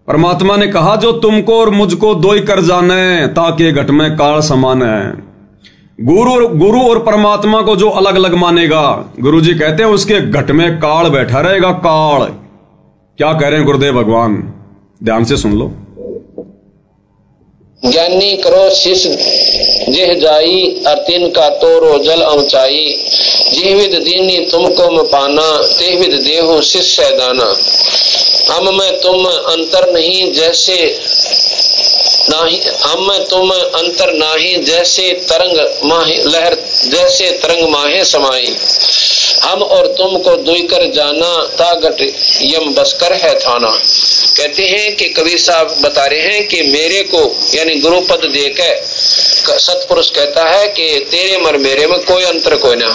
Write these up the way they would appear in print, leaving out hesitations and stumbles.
परमात्मा ने कहा जो तुमको और मुझको दो ही कर जाने, ताकि घट में काल समान है। गुरु और परमात्मा को जो अलग अलग मानेगा, गुरु जी कहते हैं उसके घट में काल बैठा रहेगा। काल क्या कह रहे हैं गुरुदेव भगवान, ध्यान से सुन लो। ज्ञानी करो शिष जिह जाई, अर्तिन का तोरो जल ऊंचाई। जिहविद दीनी तुमको म पाना, तेहविद देहु शिष्य दाना। हम में तुम अंतर नहीं जैसे नाही, हम में तुम अंतर नाही जैसे तरंग माहे लहर, जैसे तरंग माहे समाई। हम और तुम को दुई कर जाना, तागट यम बसकर है थाना। कहते हैं कि कबीर साहब बता रहे हैं कि मेरे को यानी गुरु पद देकर सतपुरुष कहता है कि तेरे मर मेरे में कोई अंतर कोई ना।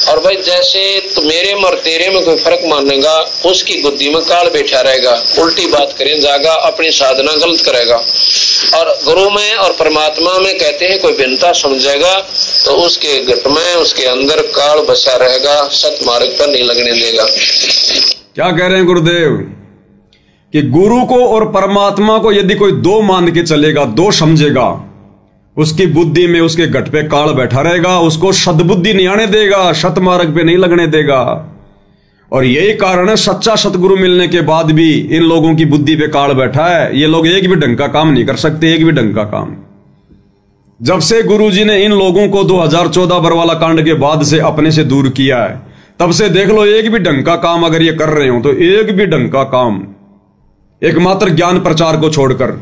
और भाई जैसे तो मेरे में और तेरे में कोई फर्क मानेगा, उसकी बुद्धि में काल बैठा रहेगा, उल्टी बात करें जाएगा, अपनी साधना गलत करेगा। और गुरु में और परमात्मा में कहते हैं कोई भिन्नता समझेगा तो उसके घट में उसके अंदर काल बसा रहेगा, सत मार्ग पर नहीं लगने देगा। क्या कह रहे हैं गुरुदेव कि गुरु को और परमात्मा को यदि कोई दो मान के चलेगा, दो समझेगा, उसकी बुद्धि में उसके घट पे काल बैठा रहेगा, उसको सद्बुद्धि नहीं आने देगा, सत मार्ग पे नहीं लगने देगा। और यही कारण है सच्चा सतगुरु मिलने के बाद भी इन लोगों की बुद्धि पे काल बैठा है। ये लोग एक भी ढंग का काम नहीं कर सकते, एक भी ढंग का काम। जब से गुरु जी ने इन लोगों को 2014 बरवाला कांड के बाद से अपने से दूर किया है, तब से देख लो एक भी ढंग का काम अगर ये कर रहे हो तो एक भी ढंग का काम, एकमात्र ज्ञान प्रचार को छोड़कर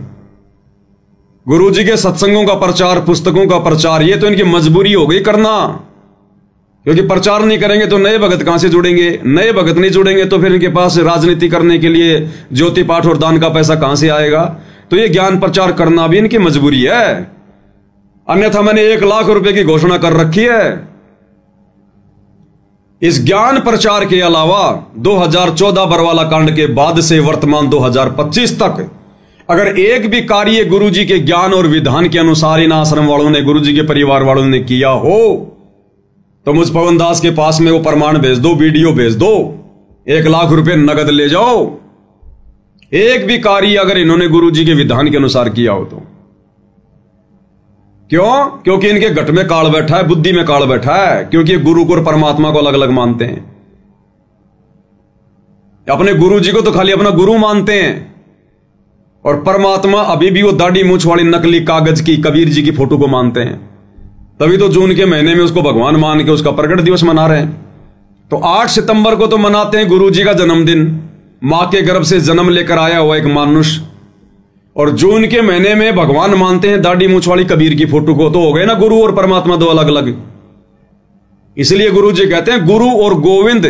गुरु जी के सत्संगों का प्रचार, पुस्तकों का प्रचार, ये तो इनकी मजबूरी हो गई करना। क्योंकि प्रचार नहीं करेंगे तो नए भगत कहां से जुड़ेंगे, नए भगत नहीं जुड़ेंगे तो फिर इनके पास राजनीति करने के लिए ज्योति पाठ और दान का पैसा कहां से आएगा। तो ये ज्ञान प्रचार करना भी इनकी मजबूरी है, अन्यथा मैंने 1 लाख रुपए की घोषणा कर रखी है। इस ज्ञान प्रचार के अलावा 2014 बरवाला कांड के बाद से वर्तमान 2025 तक अगर एक भी कार्य गुरु जी के ज्ञान और विधान के अनुसार इन आश्रम वालों ने, गुरु जी के परिवार वालों ने किया हो तो मुझ पवन दास के पास में वो प्रमाण भेज दो, वीडियो भेज दो, 1 लाख रुपए नगद ले जाओ। एक भी कार्य अगर इन्होंने गुरु जी के विधान के अनुसार किया हो तो। क्यों? क्योंकि इनके घट में काल बैठा है, बुद्धि में काल बैठा है, क्योंकि गुरु को और परमात्मा को अलग अलग मानते हैं। अपने गुरु जी को तो खाली अपना गुरु मानते हैं और परमात्मा अभी भी वो दाढ़ी मूछ वाली नकली कागज की कबीर जी की फोटो को मानते हैं। तभी तो जून के महीने में उसको भगवान मान के उसका प्रकट दिवस मना रहे हैं। तो 8 सितंबर को तो मनाते हैं गुरु जी का जन्मदिन, मां के गर्भ से जन्म लेकर आया हुआ एक मानुष, और जून के महीने में भगवान मानते हैं दाढ़ी मूछ वाली कबीर की फोटो को। तो हो गए ना गुरु और परमात्मा दो अलग अलग। इसलिए गुरु जी कहते हैं गुरु और गोविंद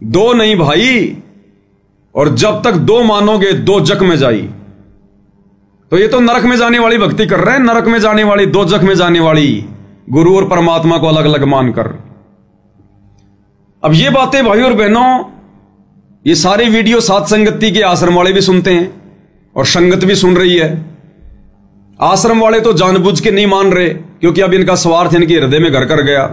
दो नहीं भाई, और जब तक दो मानोगे दो जख में जाई। तो ये तो नरक में जाने वाली भक्ति कर रहे हैं, नरक में जाने वाली, दो जख में जाने वाली, गुरु और परमात्मा को अलग अलग मानकर। अब ये बातें भाई और बहनों, ये सारे वीडियो साथ संगति के आश्रम वाले भी सुनते हैं और संगत भी सुन रही है। आश्रम वाले तो जानबूझ के नहीं मान रहे क्योंकि अब इनका स्वार्थ इनके हृदय में घर कर गया,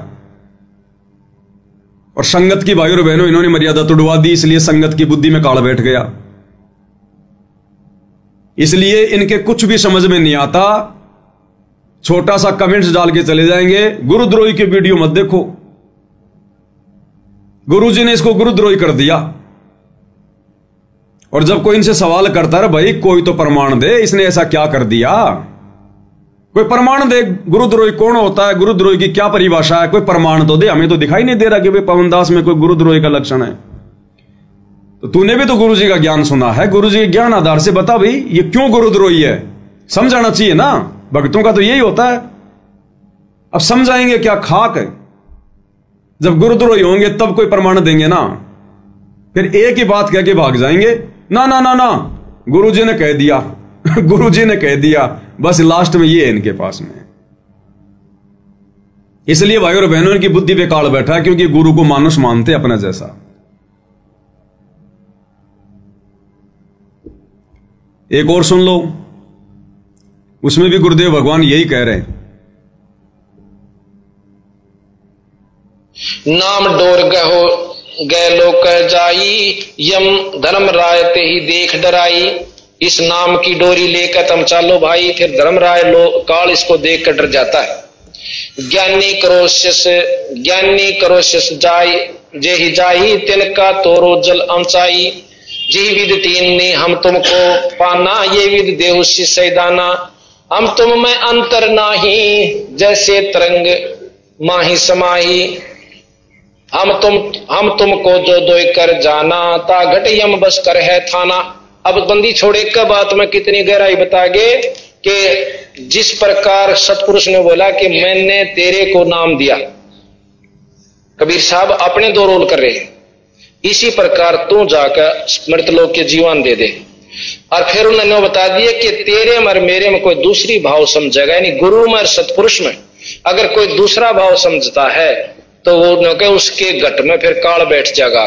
और संगत की भाई और बहनों इन्होंने मर्यादा तोड़वा दी, इसलिए संगत की बुद्धि में काल बैठ गया। इसलिए इनके कुछ भी समझ में नहीं आता, छोटा सा कमेंट्स डाल के चले जाएंगे, गुरुद्रोही के वीडियो मत देखो, गुरुजी ने इसको गुरुद्रोही कर दिया। और जब कोई इनसे सवाल करता है भाई कोई तो प्रमाण दे, इसने ऐसा क्या कर दिया, कोई प्रमाण दे, गुरुद्रोही कौन होता है, गुरुद्रोही की क्या परिभाषा है, कोई प्रमाण तो दे। हमें तो दिखाई नहीं दे रहा कि भाई पवन दास में कोई गुरुद्रोही का लक्षण है। तो तूने भी तो गुरु जी का ज्ञान सुना है, गुरु जी के ज्ञान आधार से बता भाई ये क्यों गुरुद्रोही है, समझाना चाहिए ना। भक्तों का तो यही होता है। अब समझाएंगे क्या खाक है, जब गुरुद्रोही होंगे तब कोई प्रमाण देंगे ना, फिर एक ही बात कह के भाग जाएंगे, ना ना ना ना गुरु जी ने कह दिया गुरु जी ने कह दिया, बस लास्ट में ये है इनके पास में। इसलिए भाई और बहनों इनकी बुद्धि पे काल बैठा है, क्योंकि गुरु को मानुष मानते अपना जैसा। एक और सुन लो, उसमें भी गुरुदेव भगवान यही कह रहे हैं, नाम डोर गहो गैलो कह जाई, यम धर्मराय ते ही देख डराई। इस नाम की डोरी लेकर तुम चालो भाई। फिर धर्मराय काल इसको देख कर डर जाता है। ज्ञानी करोशिस जाई, जेहि जाही तिनका तोरो जल अमचाई। जी विद तीन ने हम तुमको पाना, ये विद देहुषि सैदाना। हम तुम में अंतर नाही, जैसे तरंग माही समाही। हम तुमको जो दोय कर जाना, ता घट यम बस कर है थाना। अब बंदी छोड़े का बात में कितनी गहराई बतागे कि जिस प्रकार सतपुरुष ने बोला कि मैंने तेरे को नाम दिया, कबीर साहब अपने दो रोल कर रहे हैं, इसी प्रकार तू जाकर मृतलोक के जीवन दे दे। और फिर उन्होंने बता दिया कि तेरे में और मेरे में कोई दूसरी भाव समझेगा, यानी गुरु में और सतपुरुष में अगर कोई दूसरा भाव समझता है तो वो उसके घट में फिर काल बैठ जाएगा।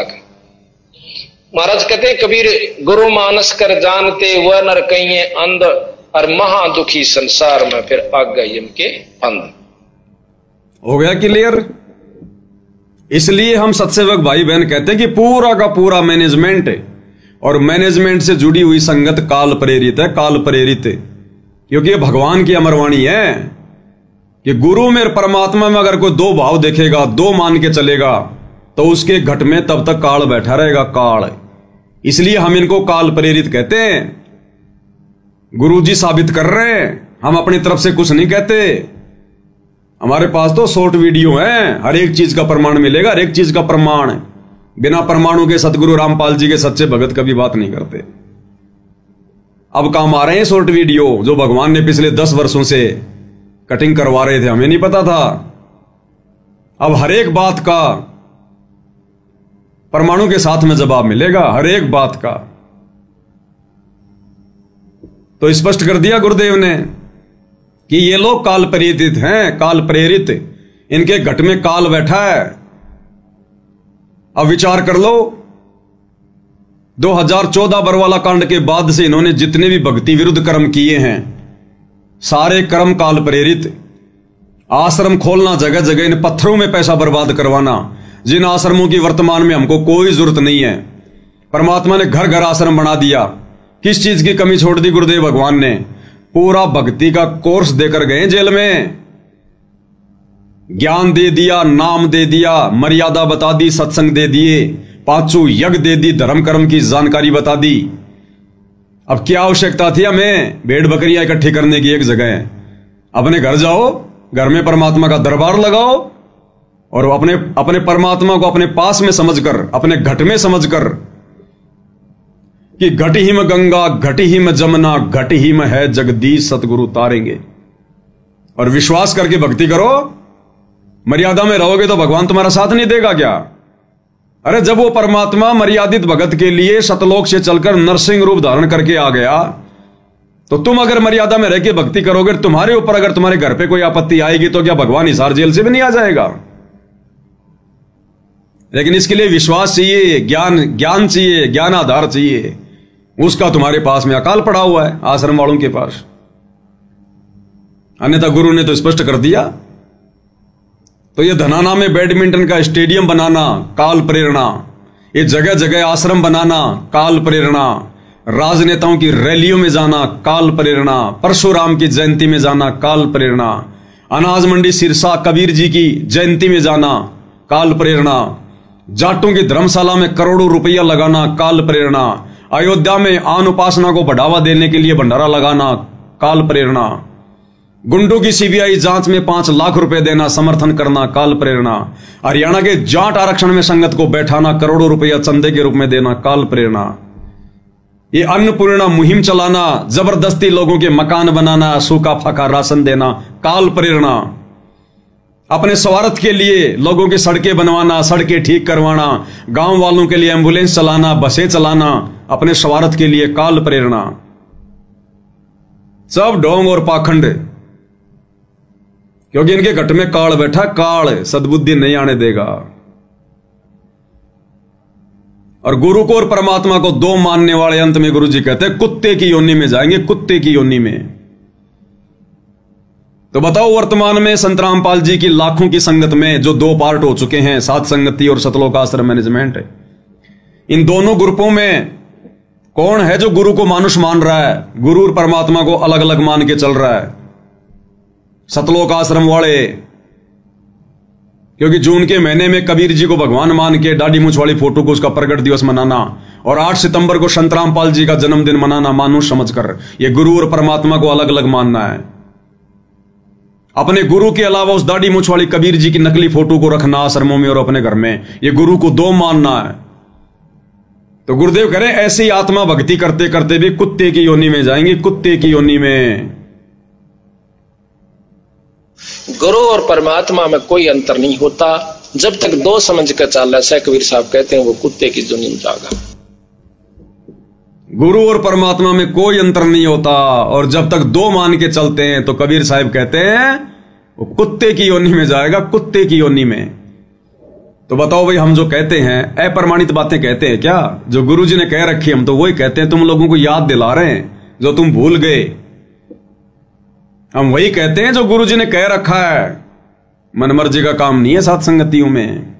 महाराज कहते कबीर, गुरु मानस कर जानते वह नर कहिए अंध, और महादुखी संसार में फिर आ गई इनके फंद। हो गया क्लियर? इसलिए हम सत्सेवक भाई बहन कहते हैं कि पूरा का पूरा मैनेजमेंट है, और मैनेजमेंट से जुड़ी हुई संगत काल प्रेरित है, काल प्रेरित है। क्योंकि ये भगवान की अमरवाणी है कि गुरु में परमात्मा में अगर कोई दो भाव देखेगा, दो मान के चलेगा, तो उसके घट में तब तक काल बैठा रहेगा, काल। इसलिए हम इनको काल प्रेरित कहते हैं। गुरुजी साबित कर रहे हैं, हम अपनी तरफ से कुछ नहीं कहते। हमारे पास तो शॉर्ट वीडियो है, हर एक चीज का प्रमाण मिलेगा, हर एक चीज का प्रमाण है। बिना प्रमाणों के सतगुरु रामपाल जी के सच्चे भगत कभी बात नहीं करते। अब काम आ रहे हैं शॉर्ट वीडियो जो भगवान ने पिछले 10 वर्षों से कटिंग करवा रहे थे, हमें नहीं पता था। अब हर एक बात का परमाणु के साथ में जवाब मिलेगा, हर एक बात का। तो स्पष्ट कर दिया गुरुदेव ने कि ये लोग काल प्रेरित हैं, काल प्रेरित, इनके घट में काल बैठा है। अब विचार कर लो, 2014 बरवाला कांड के बाद से इन्होंने जितने भी भक्ति विरुद्ध कर्म किए हैं, सारे कर्म काल प्रेरित। आश्रम खोलना जगह जगह, इन पत्थरों में पैसा बर्बाद करवाना, जिन आश्रमों की वर्तमान में हमको कोई जरूरत नहीं है। परमात्मा ने घर घर आश्रम बना दिया। किस चीज की कमी छोड़ दी गुरुदेव भगवान ने? पूरा भक्ति का कोर्स देकर गए जेल में। ज्ञान दे दिया, नाम दे दिया, मर्यादा बता दी, सत्संग दे दिए, 5 यज्ञ दे दी, धर्म कर्म की जानकारी बता दी। अब क्या आवश्यकता थी हमें भेड़ बकरियां इकट्ठी करने की एक जगह? अपने घर जाओ, घर में परमात्मा का दरबार लगाओ, और अपने परमात्मा को अपने पास में समझकर, अपने घट में समझकर कि घट ही में गंगा, घट ही में जमुना, घट ही में है जगदीश, सतगुरु तारेंगे। और विश्वास करके भक्ति करो। मर्यादा में रहोगे तो भगवान तुम्हारा साथ नहीं देगा क्या? अरे जब वो परमात्मा मर्यादित भगत के लिए सतलोक से चलकर नरसिंह रूप धारण करके आ गया, तो तुम अगर मर्यादा में रह के भक्ति करोगे, तुम्हारे ऊपर अगर तुम्हारे घर पे कोई आपत्ति आएगी तो क्या भगवान हिसार जेल से भी नहीं आ जाएगा? लेकिन इसके लिए विश्वास चाहिए, ज्ञान चाहिए, ज्ञान आधार चाहिए। उसका तुम्हारे पास में अकाल पड़ा हुआ है, आश्रम वालों के पास। अन्यथा गुरु ने तो स्पष्ट कर दिया। तो ये धनाना में बैडमिंटन का स्टेडियम बनाना, काल प्रेरणा। ये जगह जगह आश्रम बनाना, काल प्रेरणा। राजनेताओं की रैलियों में जाना, काल प्रेरणा। परशुराम की जयंती में जाना, काल प्रेरणा। अनाज मंडी सिरसा कबीर जी की जयंती में जाना, काल प्रेरणा। जाटों की धर्मशाला में करोड़ों रुपया लगाना, काल प्रेरणा। अयोध्या में आन उपासना को बढ़ावा देने के लिए भंडारा लगाना, काल प्रेरणा। गुंडों की सीबीआई जांच में 5 लाख रुपए देना, समर्थन करना, काल प्रेरणा। हरियाणा के जाट आरक्षण में संगत को बैठाना, करोड़ों रुपया चंदे के रूप में देना, काल प्रेरणा। ये अन्नपूर्णा मुहिम चलाना, जबरदस्ती लोगों के मकान बनाना, सूखा फाका राशन देना, काल प्रेरणा। अपने स्वार्थ के लिए लोगों की सड़कें बनवाना, सड़कें ठीक करवाना, गांव वालों के लिए एम्बुलेंस चलाना, बसें चलाना, अपने स्वार्थ के लिए, काल प्रेरणा। सब ढोंग और पाखंड, क्योंकि इनके घट में काल बैठा, काल सद्बुद्धि नहीं आने देगा। और गुरु को और परमात्मा को दो मानने वाले अंत में गुरु जी कहते हैं कुत्ते की योनि में जाएंगे, कुत्ते की योनि में। तो बताओ, वर्तमान में संत रामपाल जी की लाखों की संगत में जो 2 पार्ट हो चुके हैं, सात संगति और सतलोक आश्रम मैनेजमेंट है, इन दोनों ग्रुपों में कौन है जो गुरु को मानुष मान रहा है, गुरु और परमात्मा को अलग अलग मान के चल रहा है? सतलोक आश्रम वाले, क्योंकि जून के महीने में कबीर जी को भगवान मान के दाढ़ी मूंछ वाली फोटो को उसका प्रगट दिवस मनाना, और 8 सितंबर को संत रामपाल जी का जन्मदिन मनाना मानुष समझकर, यह गुरु और परमात्मा को अलग अलग मानना है। अपने गुरु के अलावा उस दाढ़ी मूंछ वाली कबीर जी की नकली फोटो को रखना आश्रमों में और अपने घर में, यह गुरु को 2 मानना है। तो गुरुदेव कह रहे ऐसे ही आत्मा भक्ति करते करते भी कुत्ते की योनि में जाएंगे, कुत्ते की योनि में। गुरु और परमात्मा में कोई अंतर नहीं होता, जब तक 2 समझ कर चल रहा है, कबीर साहब कहते हैं वो कुत्ते की योनि में जाएगा। गुरु और परमात्मा में कोई अंतर नहीं होता, और जब तक 2 मान के चलते हैं तो कबीर साहब कहते हैं वो कुत्ते की योनि में जाएगा, कुत्ते की योनि में। तो बताओ भाई, हम जो कहते हैं अप्रमाणित बातें कहते हैं क्या? जो गुरु जी ने कह रखी हम तो वही कहते हैं, तुम लोगों को याद दिला रहे हैं जो तुम भूल गए। हम वही कहते हैं जो गुरु जी ने कह रखा है। मनमर्जी का काम नहीं है सात संगतियों में।